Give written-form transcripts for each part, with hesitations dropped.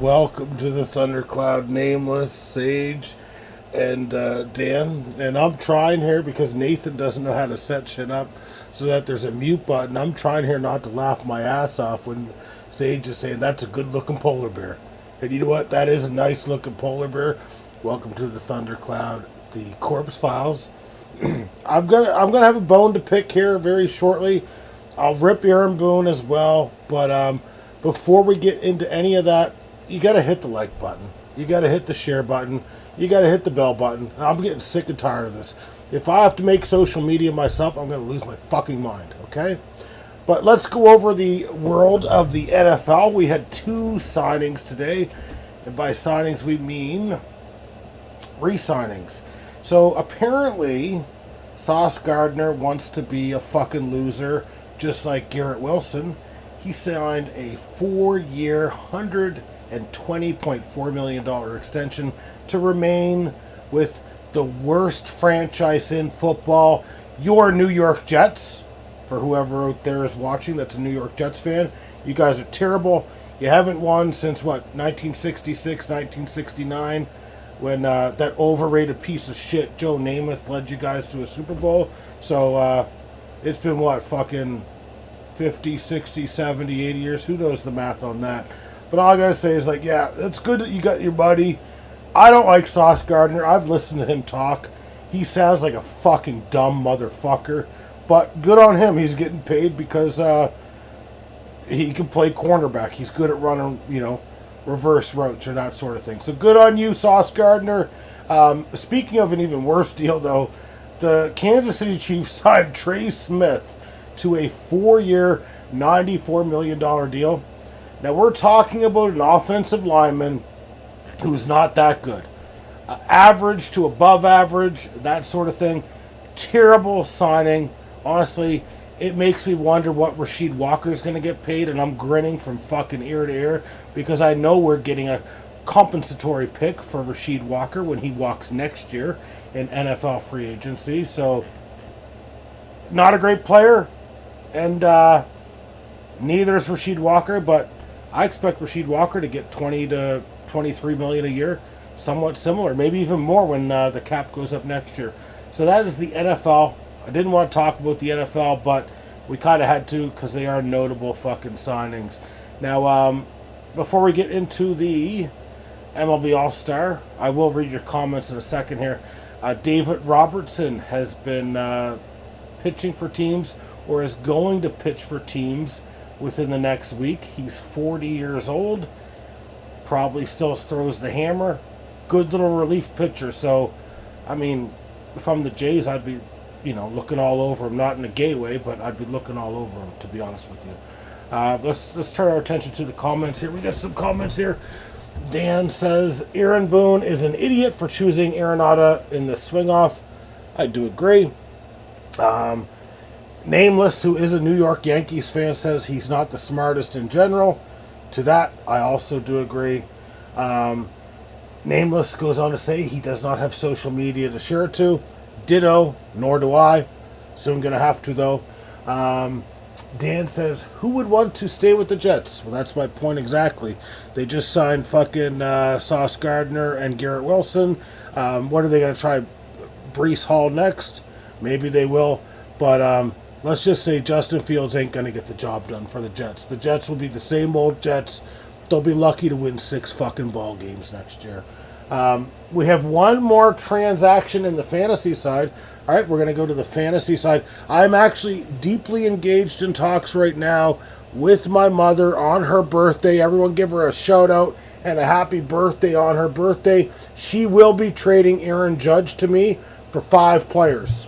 Welcome to the Thundercloud, Nameless, Sage, and Dan. And I'm trying here because Nathan doesn't know how to set shit up so that there's a mute button. I'm trying here not to laugh my ass off when Sage is saying that's a good looking polar bear. And you know what? That is a nice looking polar bear. Welcome to the Thundercloud, the Corpse Files. I'm gonna have a bone to pick here very shortly. I'll rip Aaron Boone as well, but before we get into any of that, you gotta hit the like button. You gotta hit the share button. You gotta hit the bell button. I'm getting sick and tired of this. If I have to make social media myself, I'm gonna lose my fucking mind. Okay. But let's go over the world of the NFL. We had two signings today, and by signings we mean re-signings. So apparently, Sauce Gardner wants to be a fucking loser, just like Garrett Wilson. He signed a 4-year, $120.4 million extension to remain with the worst franchise in football, your New York Jets. For whoever out there is watching that's a New York Jets fan, you guys are terrible. You haven't won since, 1966, 1969, when that overrated piece of shit Joe Namath led you guys to a Super Bowl. So it's been, fucking 50, 60, 70, 80 years. Who knows the math on that? But all I gotta say is, yeah, it's good that you got your buddy. I don't like Sauce Gardner. I've listened to him talk. He sounds like a fucking dumb motherfucker. But good on him. He's getting paid because he can play cornerback. He's good at running, reverse routes or that sort of thing. So good on you, Sauce Gardner. Speaking of an even worse deal, though, the Kansas City Chiefs signed Trey Smith to a 4-year, $94 million deal. Now, we're talking about an offensive lineman who's not that good. Average to above average, that sort of thing. Terrible signing. Honestly, it makes me wonder what Rasheed Walker is going to get paid, and I'm grinning from fucking ear to ear because I know we're getting a compensatory pick for Rasheed Walker when he walks next year in NFL free agency. So, not a great player, and neither is Rasheed Walker, but I expect Rasheed Walker to get 20 to 23 million a year, somewhat similar, maybe even more when the cap goes up next year. So that is the NFL. I didn't want to talk about the NFL, but we kind of had to because they are notable fucking signings. Now, before we get into the MLB All-Star, I will read your comments in a second here. David Robertson has been pitching for teams or is going to pitch for teams within the next week. He's 40 years old, probably still throws the hammer. Good little relief pitcher. So, I mean, if I'm the Jays, I'd be, looking all over him. Not in a gay way, but I'd be looking all over him, to be honest with you. Let's turn our attention to the comments here. We got some comments here. Dan says Aaron Boone is an idiot for choosing Arenado in the swing off. I do agree. Nameless, who is a New York Yankees fan, says he's not the smartest in general. To that, I also do agree. Nameless goes on to say he does not have social media to share it to. Ditto, nor do I. Soon gonna have to, though. Dan says, who would want to stay with the Jets? Well, that's my point exactly. They just signed fucking Sauce Gardner and Garrett Wilson. What are they going to try? Brees Hall next? Maybe they will. But let's just say Justin Fields ain't going to get the job done for the Jets. The Jets will be the same old Jets. They'll be lucky to win 6 fucking ball games next year. We have one more transaction in the fantasy side. All right, we're going to go to the fantasy side. I'm actually deeply engaged in talks right now with my mother on her birthday. Everyone give her a shout out and a happy birthday on her birthday. She will be trading Aaron Judge to me for 5 players.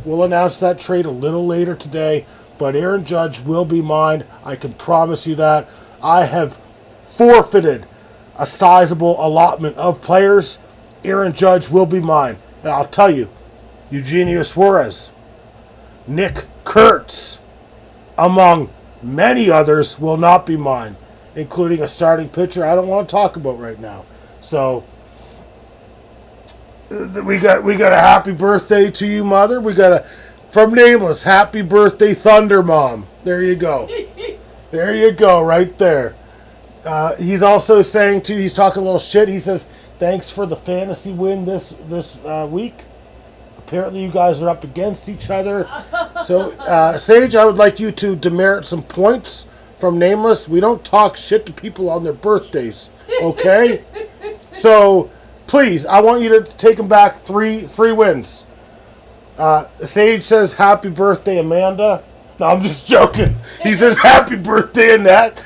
We'll announce that trade a little later today, but Aaron Judge will be mine. I can promise you that. I have forfeited a sizable allotment of players. Aaron Judge will be mine. And I'll tell you, Eugenio Suarez, Nick Kurtz, among many others, will not be mine, including a starting pitcher I don't want to talk about right now. So we got a happy birthday to you, Mother. We got a from Nameless, happy birthday, Thunder Mom. There you go. There you go, right there. He's also saying too. He's talking a little shit. He says, "Thanks for the fantasy win this week." Apparently, you guys are up against each other. So, Sage, I would like you to demerit some points from Nameless. We don't talk shit to people on their birthdays, okay? So, please, I want you to take them back three wins. Sage says, happy birthday, Amanda. No, I'm just joking. He says, happy birthday, Annette.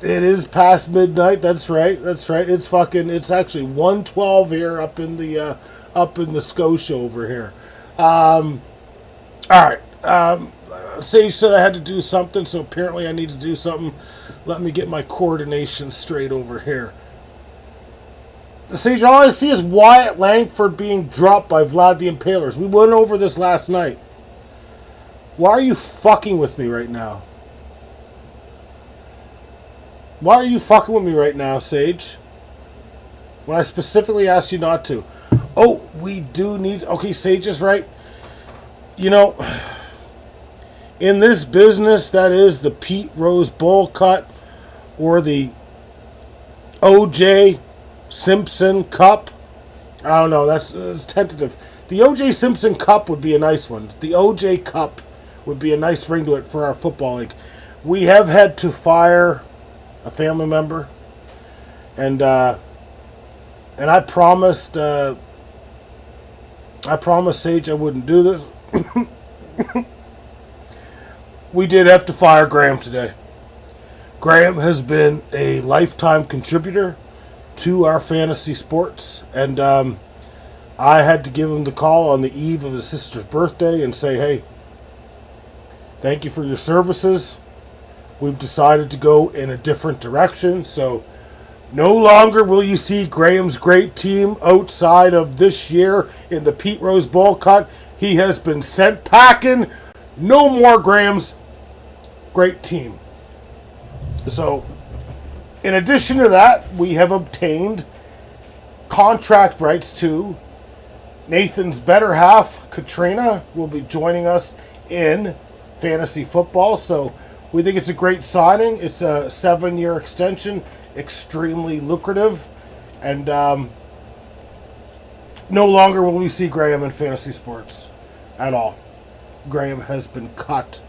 It is past midnight. That's right. It's actually 1:12 here up in the Scotia over here. All right. Sage said I had to do something, so apparently I need to do something. Let me get my coordination straight over here. Sage, all I see is Wyatt Langford being dropped by Vlad the Impalers. We went over this last night. Why are you fucking with me right now? Why are you fucking with me right now, Sage? When I specifically asked you not to. Oh, we do need... Okay, Sage is right. You know, in this business, that is the Pete Rose Bowl cut or the O.J. Simpson Cup. I don't know. That's tentative. The O.J. Simpson Cup would be a nice one. The O.J. Cup would be a nice ring to it for our football league. We have had to fire a family member, and I promised Sage I wouldn't do this. We did have to fire Graham today. Graham has been a lifetime contributor to our fantasy sports, and I had to give him the call on the eve of his sister's birthday and say, hey, thank you for your services. We've decided to go in a different direction, so no longer will you see Graham's great team outside of this year in the Pete Rose Bowl cut. He has been sent packing. No more Graham's great team. So, in addition to that, we have obtained contract rights to Nathan's better half, Katrina, will be joining us in fantasy football. So, we think it's a great signing. It's a 7-year extension, extremely lucrative, and no longer will we see Graham in fantasy sports at all. Graham has been cut.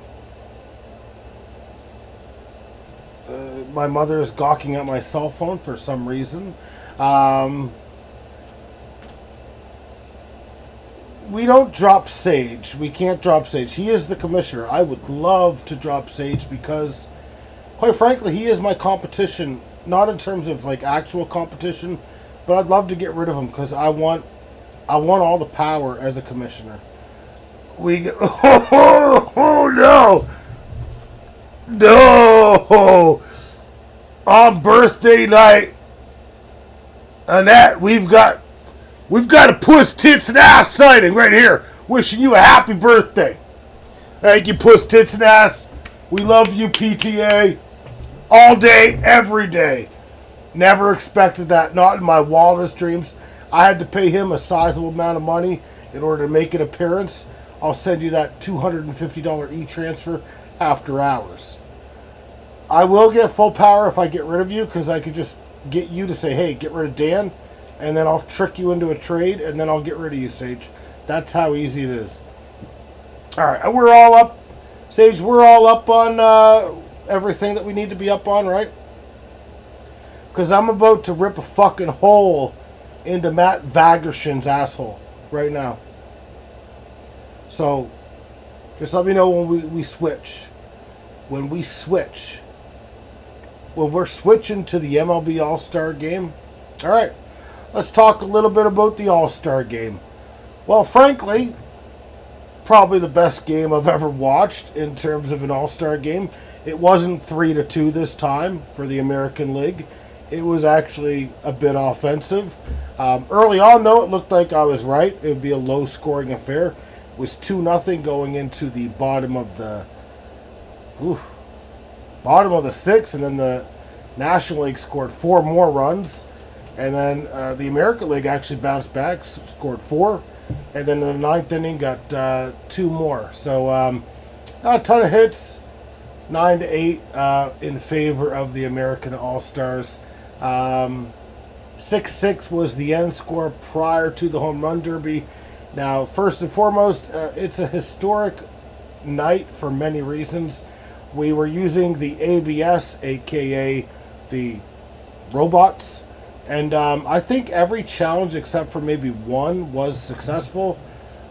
My mother is gawking at my cell phone for some reason. We don't drop Sage. We can't drop Sage. He is the commissioner. I would love to drop Sage because, quite frankly, he is my competition. Not in terms of like actual competition, but I'd love to get rid of him because I want all the power as a commissioner. Oh no! on birthday night, Annette, we've got a puss tits and ass sighting right here. Wishing you a happy birthday. Thank you, puss tits and ass. We love you, PTA. All day, every day. Never expected that. Not in my wildest dreams. I had to pay him a sizable amount of money in order to make an appearance. I'll send you that $250 e-transfer after hours. I will get full power if I get rid of you, because I could just get you to say, hey, get rid of Dan, and then I'll trick you into a trade, and then I'll get rid of you, Sage. That's how easy it is. All right, we're all up. Sage, we're all up on everything that we need to be up on, right? Because I'm about to rip a fucking hole into Matt Vagerson's asshole right now. So, just let me know when we switch. When we switch. When we're switching to the MLB All-Star Game. All right, let's talk a little bit about the All-Star Game. Well, frankly, probably the best game I've ever watched in terms of an All-Star Game. It wasn't 3-2 this time for the American League. It was actually a bit offensive. Early on, though, it looked like I was right. It would be a low-scoring affair. It was 2-0 going into the bottom of the sixth, and then the National League scored 4 more runs. And then the American League actually bounced back, scored 4. And then in the ninth inning, got 2 more. So, not a ton of hits. 9-8 in favor of the American All-Stars. 6-6 was the end score prior to the Home Run Derby. Now, first and foremost, it's a historic night for many reasons. We were using the ABS, aka the robots. And I think every challenge except for maybe one was successful.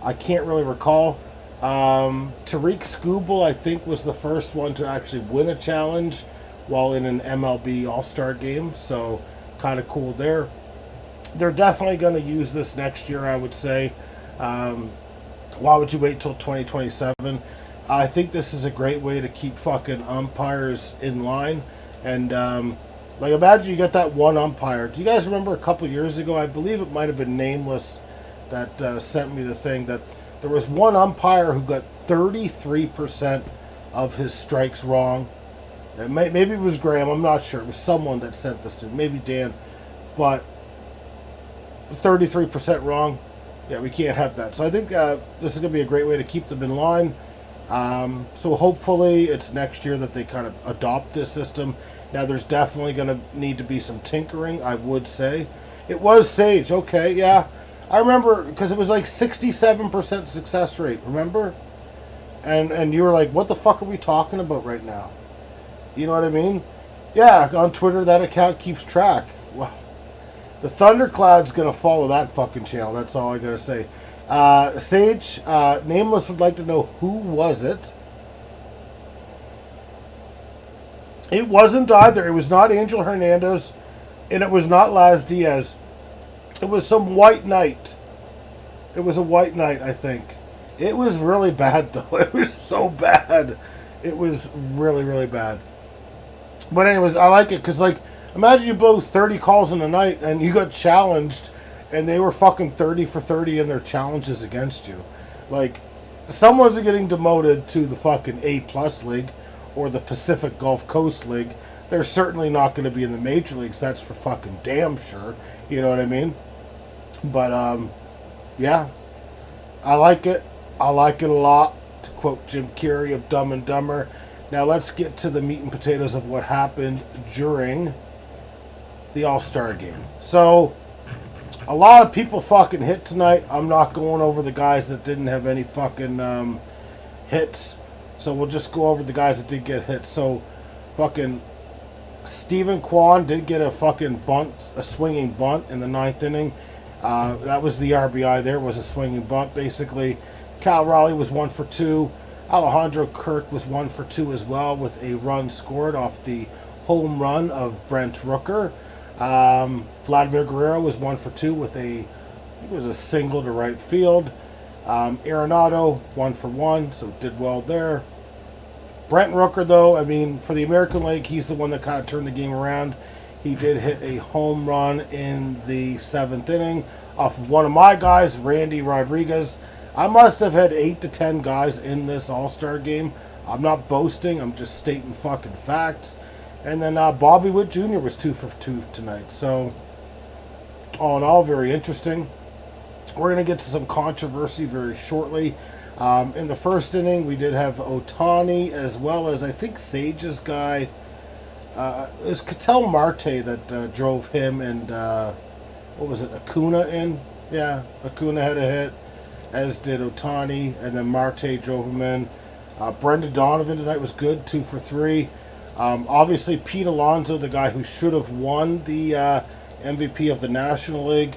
I can't really recall. Tariq Skubal, I think, was the first one to actually win a challenge while in an MLB All-Star Game. So, kind of cool there. They're definitely going to use this next year, I would say. Why would you wait till 2027? I think this is a great way to keep fucking umpires in line. And, like, imagine you get that one umpire. Do you guys remember a couple years ago, I believe it might have been Nameless that sent me the thing, that there was one umpire who got 33% of his strikes wrong. Maybe it was Graham, I'm not sure. It was someone that sent this to me, maybe Dan. But 33% wrong, yeah, we can't have that. So I think this is going to be a great way to keep them in line. So hopefully it's next year that they kind of adopt this system. Now there's definitely going to need to be some tinkering, I would say. It was Sage, okay, yeah. I remember, because it was like 67% success rate, remember? And you were like, what the fuck are we talking about right now? You know what I mean? Yeah, on Twitter that account keeps track. Wow. The Thundercloud's going to follow that fucking channel, that's all I got to say. Sage, Nameless would like to know, who was it? It wasn't either. It was not Angel Hernandez, and it was not Laz Diaz. It was some white knight. It was a white knight, I think. It was really bad, though. It was so bad. It was really, really bad. But anyways, I like it, because, like, imagine you blow 30 calls in a night, and you got challenged, and they were fucking 30 for 30 in their challenges against you. Like, someone's getting demoted to the fucking A-plus league, or the Pacific Gulf Coast League. They're certainly not going to be in the major leagues. That's for fucking damn sure. You know what I mean? But, yeah. I like it. I like it a lot. To quote Jim Carrey of Dumb and Dumber. Now let's get to the meat and potatoes of what happened during the All-Star Game. So, a lot of people fucking hit tonight. I'm not going over the guys that didn't have any fucking hits. So we'll just go over the guys that did get hit. So, fucking Stephen Kwan did get a fucking bunt, a swinging bunt in the ninth inning. That was the RBI there, was a swinging bunt, basically. Cal Raleigh was 1 for 2. Alejandro Kirk was 1 for 2 as well, with a run scored off the home run of Brent Rooker. Vladimir Guerrero was 1 for 2 with I think it was a single to right field. Arenado, 1 for 1, so did well there. Brent Rooker, though, I mean, for the American League, he's the one that kind of turned the game around. He did hit a home run in the 7th inning off of one of my guys, Randy Rodriguez. I must have had 8 to 10 guys in this All-Star game. I'm not boasting. I'm just stating fucking facts. And then Bobby Witt Jr. was 2 for 2 tonight. So, all in all, very interesting. We're going to get to some controversy very shortly. In the first inning, we did have Ohtani as well as, I think, Sage's guy. It was Ketel Marte that drove him and, what was it, Acuna in? Yeah, Acuna had a hit, as did Ohtani, and then Marte drove him in. Brendan Donovan tonight was good, 2 for 3. Obviously, Pete Alonso, the guy who should have won the MVP of the National League,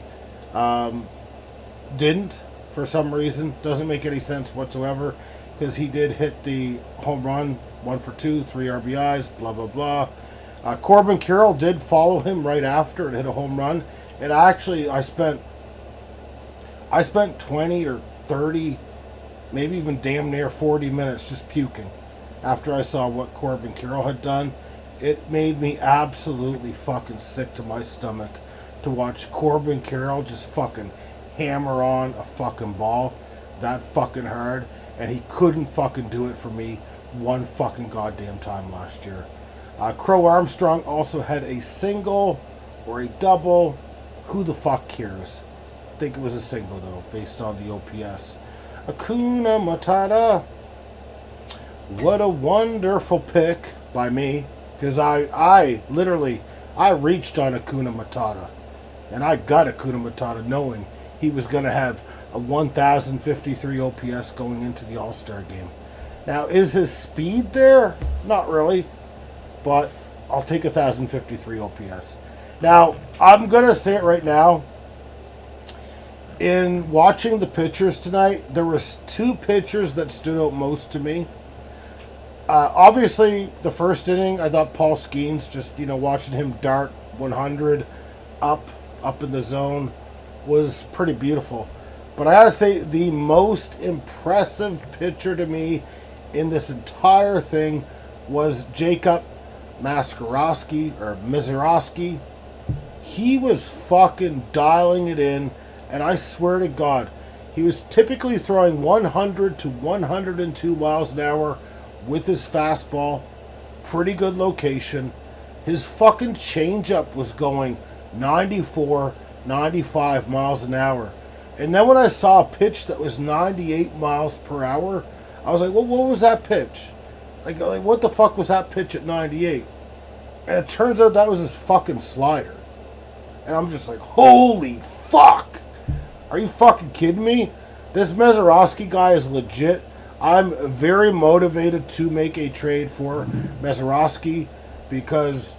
didn't. For some reason, doesn't make any sense whatsoever, because he did hit the home run, 1 for 2, 3 RBIs, blah blah blah. Corbin Carroll did follow him right after and hit a home run. And actually, I spent 20 or 30, maybe even damn near 40 minutes just puking after I saw what Corbin Carroll had done. It made me absolutely fucking sick to my stomach to watch Corbin Carroll just fucking hammer on a fucking ball that fucking hard, and he couldn't fucking do it for me one fucking goddamn time last year. Crow Armstrong also had a single or a double. Who the fuck cares? I think it was a single though, based on the OPS. Acuna Matata. What a wonderful pick by me, because I literally reached on Acuna Matata, and I got Acuna Matata knowing he was going to have a 1,053 OPS going into the All-Star game. Now, is his speed there? Not really, but I'll take 1,053 OPS. Now, I'm going to say it right now. In watching the pitchers tonight, there was 2 pitchers that stood out most to me. Obviously, the first inning, I thought Paul Skeens, just, watching him dart 100 up in the zone was pretty beautiful. But I gotta say, the most impressive pitcher to me in this entire thing was Jacob Mizorowski. He was fucking dialing it in, and I swear to God, he was typically throwing 100 to 102 miles an hour with his fastball. Pretty good location. His fucking changeup was going 94, 95 miles an hour. And then when I saw a pitch that was 98 miles per hour, I was like, well, what was that pitch? Like what the fuck was that pitch at 98? And it turns out that was his fucking slider. And I'm just like, holy fuck! Are you fucking kidding me? This Mizorowski guy is legit. I'm very motivated to make a trade for Mizorowski, because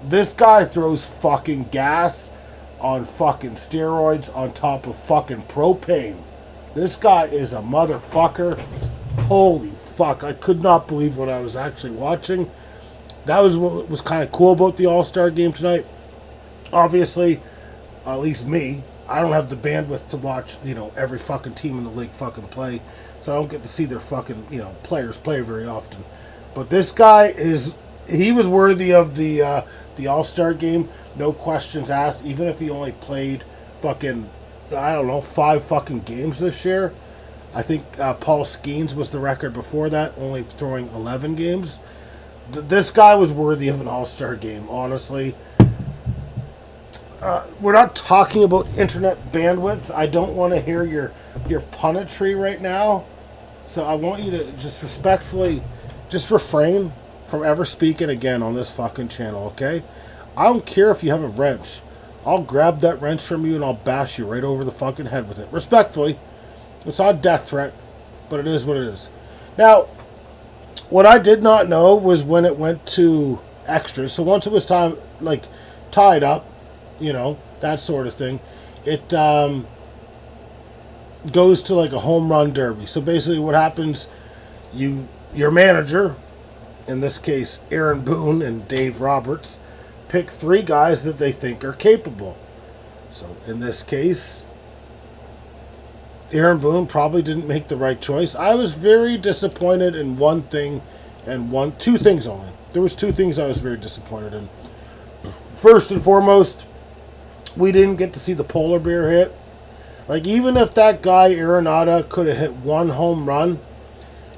this guy throws fucking gas on fucking steroids on top of fucking propane. This guy is a motherfucker. Holy fuck. I could not believe what I was actually watching. That was what was kind of cool about the All-Star game tonight. Obviously, at least me, I don't have the bandwidth to watch, every fucking team in the league fucking play. So I don't get to see their fucking, players play very often. But this guy he was worthy of the All-Star game. No questions asked, even if he only played fucking, 5 fucking games this year. I think Paul Skeens was the record before that, only throwing 11 games. This guy was worthy of an All-Star game, honestly. We're not talking about internet bandwidth. I don't want to hear your punditry right now. So I want you to just respectfully just refrain from ever speaking again on this fucking channel, okay? I don't care if you have a wrench. I'll grab that wrench from you and I'll bash you right over the fucking head with it. Respectfully. It's not a death threat, but it is what it is. Now, what I did not know was when it went to extras. So once it was tied up, that sort of thing, it goes to like a home run derby. So basically what happens, your manager, in this case Aaron Boone and Dave Roberts, pick 3 guys that they think are capable. So in this case, Aaron Boone probably didn't make the right choice. I was very disappointed in one thing and two things only. There was two things I was very disappointed in. First and foremost, we didn't get to see the polar bear hit. Like, even if that guy Arenado could have hit one home run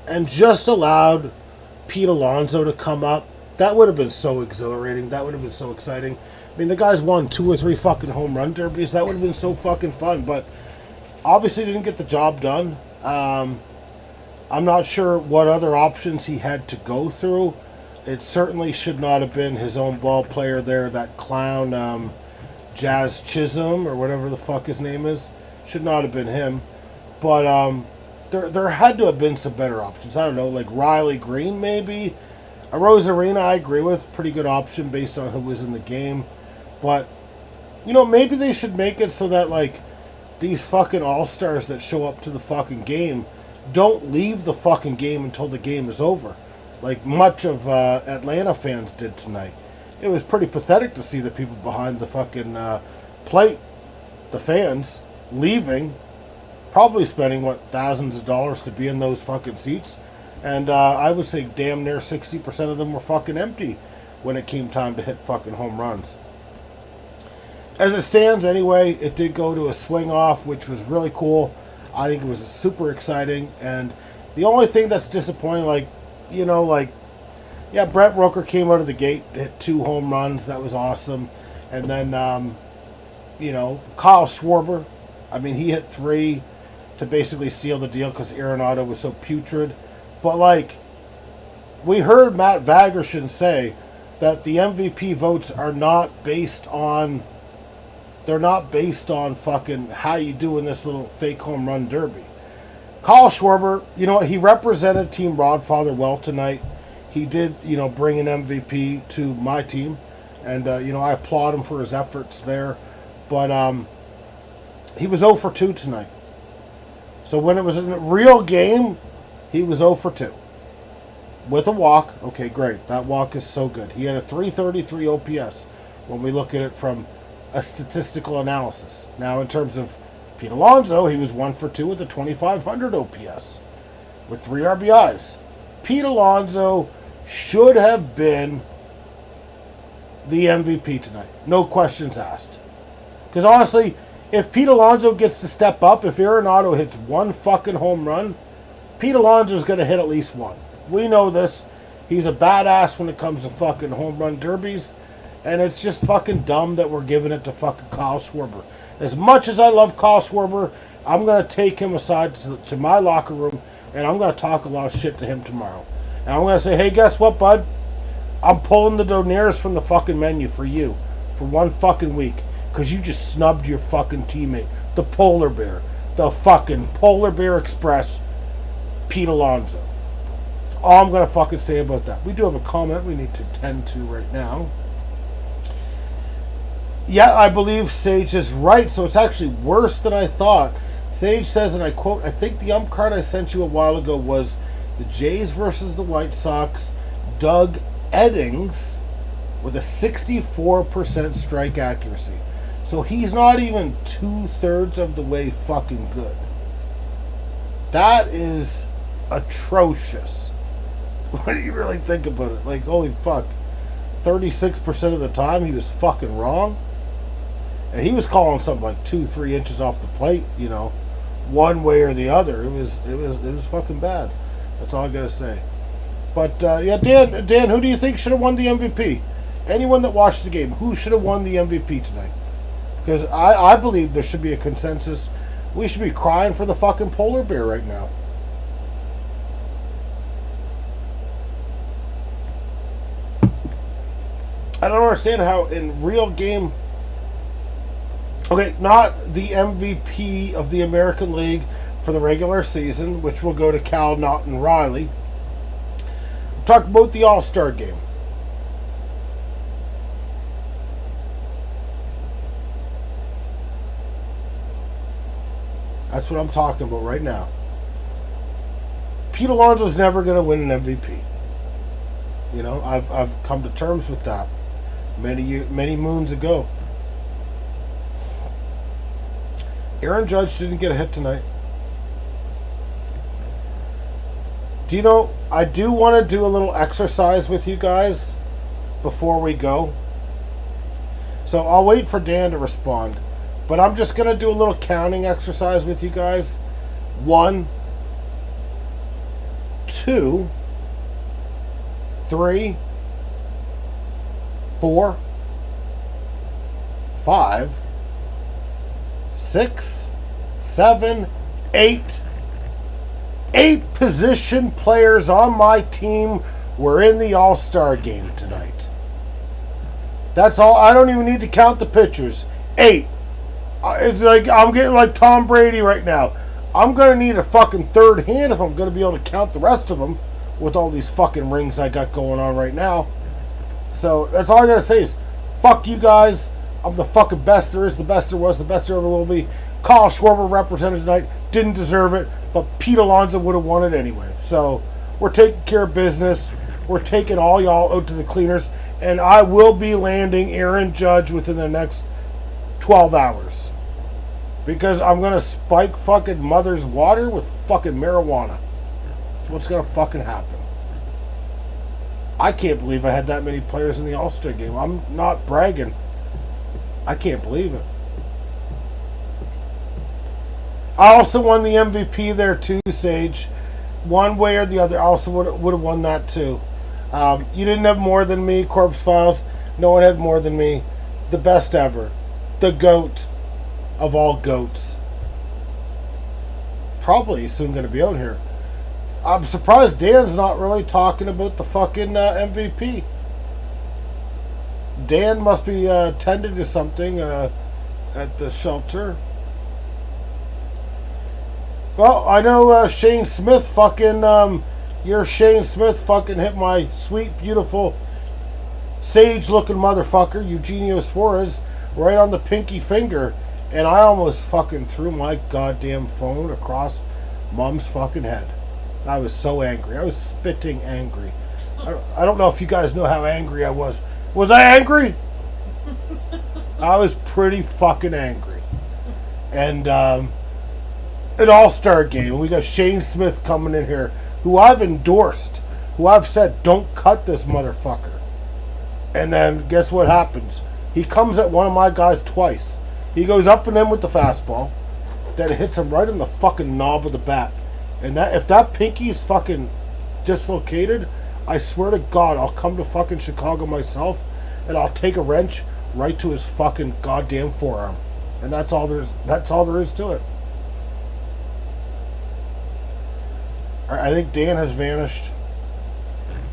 and just allowed Pete Alonso to come up, that would have been so exhilarating. That would have been so exciting. I mean, the guy's won 2 or 3 fucking home run derbies. That would have been so fucking fun. But obviously didn't get the job done. I'm not sure what other options he had to go through. It certainly should not have been his own ball player there, that clown Jazz Chisholm or whatever the fuck his name is. Should not have been him. But there had to have been some better options. I don't know, like Riley Green maybe. Rosarina, I agree with. Pretty good option based on who was in the game. But, you know, maybe they should make it so that, like, these fucking all-stars that show up to the fucking game don't leave the fucking game until the game is over. Like much of Atlanta fans did tonight. It was pretty pathetic to see the people behind the fucking plate, the fans, leaving, probably spending, thousands of dollars to be in those fucking seats. And I would say damn near 60% of them were fucking empty when it came time to hit fucking home runs. As it stands, anyway, it did go to a swing off, which was really cool. I think it was super exciting. And the only thing that's disappointing, Brent Rooker came out of the gate, hit 2 home runs. That was awesome. And then, Kyle Schwarber, I mean, he hit 3 to basically seal the deal because Arenado was so putrid. But, we heard Matt Vagershin say that the MVP votes are not based on... They're not based on fucking how you do in this little fake home run derby. Kyle Schwarber, you know what? He represented Team Rodfather well tonight. He did, bring an MVP to my team. And, I applaud him for his efforts there. But he was 0 for 2 tonight. So when it was a real game, he was 0 for 2. With a walk. Okay, great. That walk is so good. He had a 333 OPS when we look at it from a statistical analysis. Now, in terms of Pete Alonso, he was 1 for 2 with a 2,500 OPS with 3 RBIs. Pete Alonso should have been the MVP tonight. No questions asked. Because honestly, if Pete Alonso gets to step up, if Arenado hits 1 fucking home run, Pete Alonso's going to hit at least 1. We know this. He's a badass when it comes to fucking home run derbies. And it's just fucking dumb that we're giving it to fucking Kyle Schwarber. As much as I love Kyle Schwarber, I'm going to take him aside to my locker room, and I'm going to talk a lot of shit to him tomorrow. And I'm going to say, hey, guess what, bud? I'm pulling the Donaires from the fucking menu for you for 1 fucking week because you just snubbed your fucking teammate, the Polar Bear, the fucking Polar Bear Express, Pete Alonso. That's all I'm going to fucking say about that. We do have a comment we need to tend to right now. Yeah, I believe Sage is right, so it's actually worse than I thought. Sage says, and I quote, I think the card I sent you a while ago was the Jays versus the White Sox, Doug Eddings with a 64% strike accuracy. So he's not even 2/3 of the way fucking good. That is atrocious. What do you really think about it? Like, holy fuck. 36% of the time he was fucking wrong. And he was calling something like 2-3 inches off the plate, one way or the other. It was fucking bad. That's all I gotta say. But Dan, who do you think should have won the MVP? Anyone that watched the game, who should have won the MVP tonight? Because I believe there should be a consensus. We should be crying for the fucking Polar Bear right now. I don't understand how in real game... Okay, not the MVP of the American League for the regular season, which will go to Cal, Knott, and Riley. Talk about the All-Star game. That's what I'm talking about right now. Pete Alonso's never going to win an MVP. I've come to terms with that many moons ago. Aaron Judge didn't get a hit tonight. Do you know, I do want to do a little exercise with you guys before we go. So I'll wait for Dan to respond. But I'm just going to do a little counting exercise with you guys. 1, 2, 3, 4, 5, 6, 7, 8. 8 position players on my team were in the All-Star game tonight. That's all. I don't even need to count the pitchers. 8. It's like I'm getting like Tom Brady right now. I'm going to need a fucking third hand if I'm going to be able to count the rest of them with all these fucking rings I got going on right now. So that's all I got to say is fuck you guys. I'm the fucking best there is, the best there was, the best there ever will be. Kyle Schwarber represented tonight. Didn't deserve it, but Pete Alonso would have won it anyway. So we're taking care of business. We're taking all y'all out to the cleaners. And I will be landing Aaron Judge within the next 12 hours. Because I'm going to spike fucking mother's water with fucking marijuana. That's what's going to fucking happen. I can't believe I had that many players in the All-Star game. I'm not bragging. I can't believe it. I also won the MVP there too, Sage. One way or the other, I also would have won that too. You didn't have more than me, Corpse Files. No one had more than me. The best ever. The GOAT of all goats. Probably soon going to be out here. I'm surprised Dan's not really talking about the fucking MVP. Dan must be tending to something at the shelter. Well, I know Shane Smith fucking, your Shane Smith fucking hit my sweet, beautiful, sage-looking motherfucker, Eugenio Suarez, right on the pinky finger. And I almost fucking threw my goddamn phone across Mom's fucking head. I was so angry. I was spitting angry. I don't know if you guys know how angry I was. Was I angry? I was pretty fucking angry. And, an all-star game. We got Shane Smith coming in here, who I've endorsed, who I've said, don't cut this motherfucker. And then guess what happens? He comes at one of my guys twice. He goes up and in with the fastball, then hits him right in the fucking knob of the bat. And that if that pinky's fucking dislocated, I swear to God, I'll come to fucking Chicago myself and I'll take a wrench right to his fucking goddamn forearm. And that's all there is to it. I think Dan has vanished.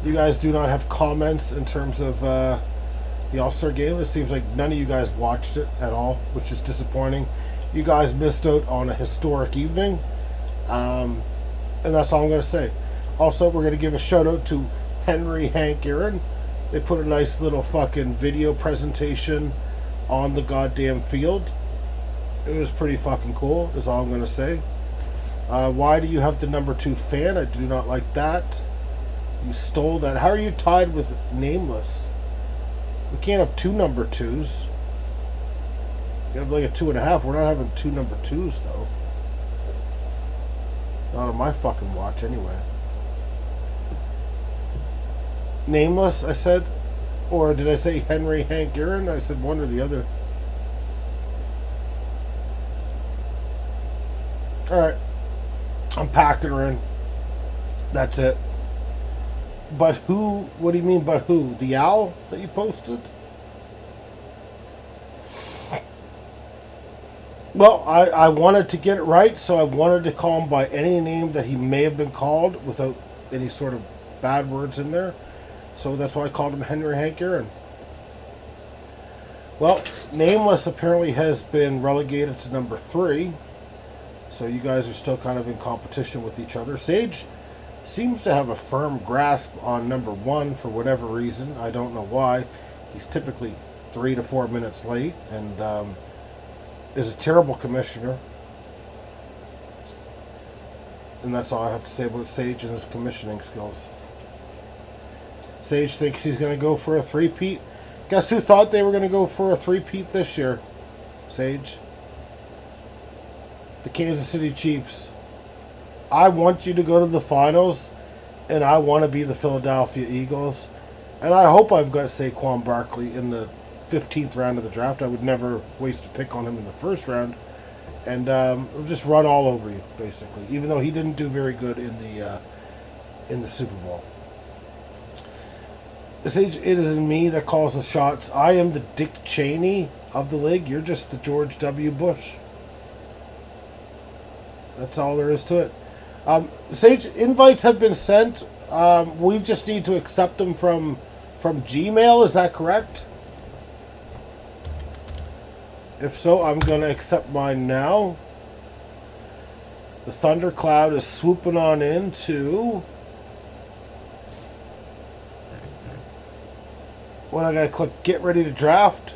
You guys do not have comments in terms of the All-Star game. It seems like none of you guys watched it at all, which is disappointing. You guys missed out on a historic evening. And that's all I'm going to say. Also, we're going to give a shout out to Henry, Hank, Aaron. They put a nice little fucking video presentation on the goddamn field. It was pretty fucking cool, is all I'm going to say. Why do you have the number 2 fan? I do not like that. You stole that. How are you tied with Nameless? We can't have 2 number 2s. You have like a 2.5. We're not having 2 number 2s though. Not on my fucking watch anyway. Nameless, I said? Or did I say Henry, Hank, Aaron? I said one or the other. Alright. I'm packing her in. That's it. But who? What do you mean, but who? The owl that you posted? Well, I wanted to get it right, so I wanted to call him by any name that he may have been called without any sort of bad words in there. So that's why I called him Henry Hank Aaron. Well, Nameless apparently has been relegated to number 3. So you guys are still kind of in competition with each other. Sage seems to have a firm grasp on number 1 for whatever reason. I don't know why. He's typically 3 to 4 minutes late and is a terrible commissioner. And that's all I have to say about Sage and his commissioning skills. Sage thinks he's going to go for a 3-peat. Guess who thought they were going to go for a 3-peat this year? Sage. The Kansas City Chiefs. I want you to go to the finals and I want to be the Philadelphia Eagles. And I hope I've got Saquon Barkley in the 15th round of the draft. I would never waste a pick on him in the first round. And it'll just run all over you, basically, even though he didn't do very good in the Super Bowl. It is me that calls the shots. I am the Dick Cheney of the league. You're just the George W. Bush. That's all there is to it. Sage, invites have been sent. We just need to accept them from Gmail. Is that correct? If so, I'm going to accept mine now. The thundercloud is swooping on into... When I got to click get ready to draft.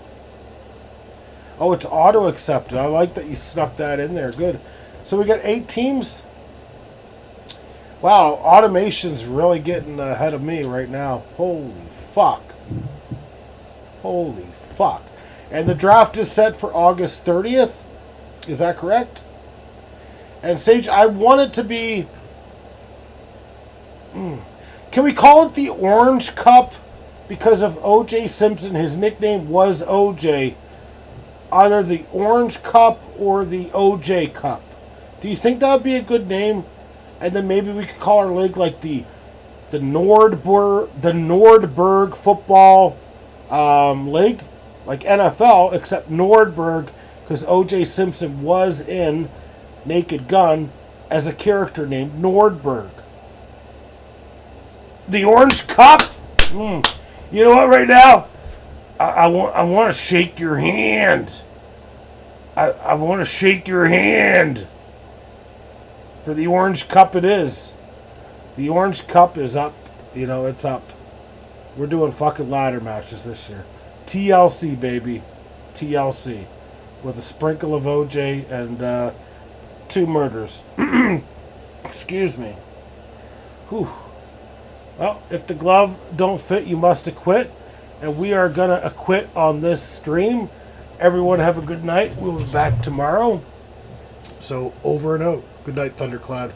Oh, it's auto accepted. I like that you snuck that in there. Good. So we got 8 teams. Wow, automation's really getting ahead of me right now. Holy fuck. Holy fuck. And the draft is set for August 30th. Is that correct? And Sage, I want it to be... Can we call it the Orange Cup? Because of O.J. Simpson, his nickname was O.J. Either the Orange Cup or the O.J. Cup. Do you think that would be a good name? And then maybe we could call our league like the Nordberg Football League, like NFL, except Nordberg, because O.J. Simpson was in Naked Gun as a character named Nordberg. The Orange Cup. You know what? Right now, I want to shake your hand. I want to shake your hand. For the Orange Cup it is. The Orange Cup is up. You know, it's up. We're doing fucking ladder matches this year. TLC, baby. TLC. With a sprinkle of OJ and 2 murders. Excuse me. Whew. Well, if the glove don't fit, you must acquit. And we are going to acquit on this stream. Everyone have a good night. We'll be back tomorrow. So, over and out. Good night, Thundercloud.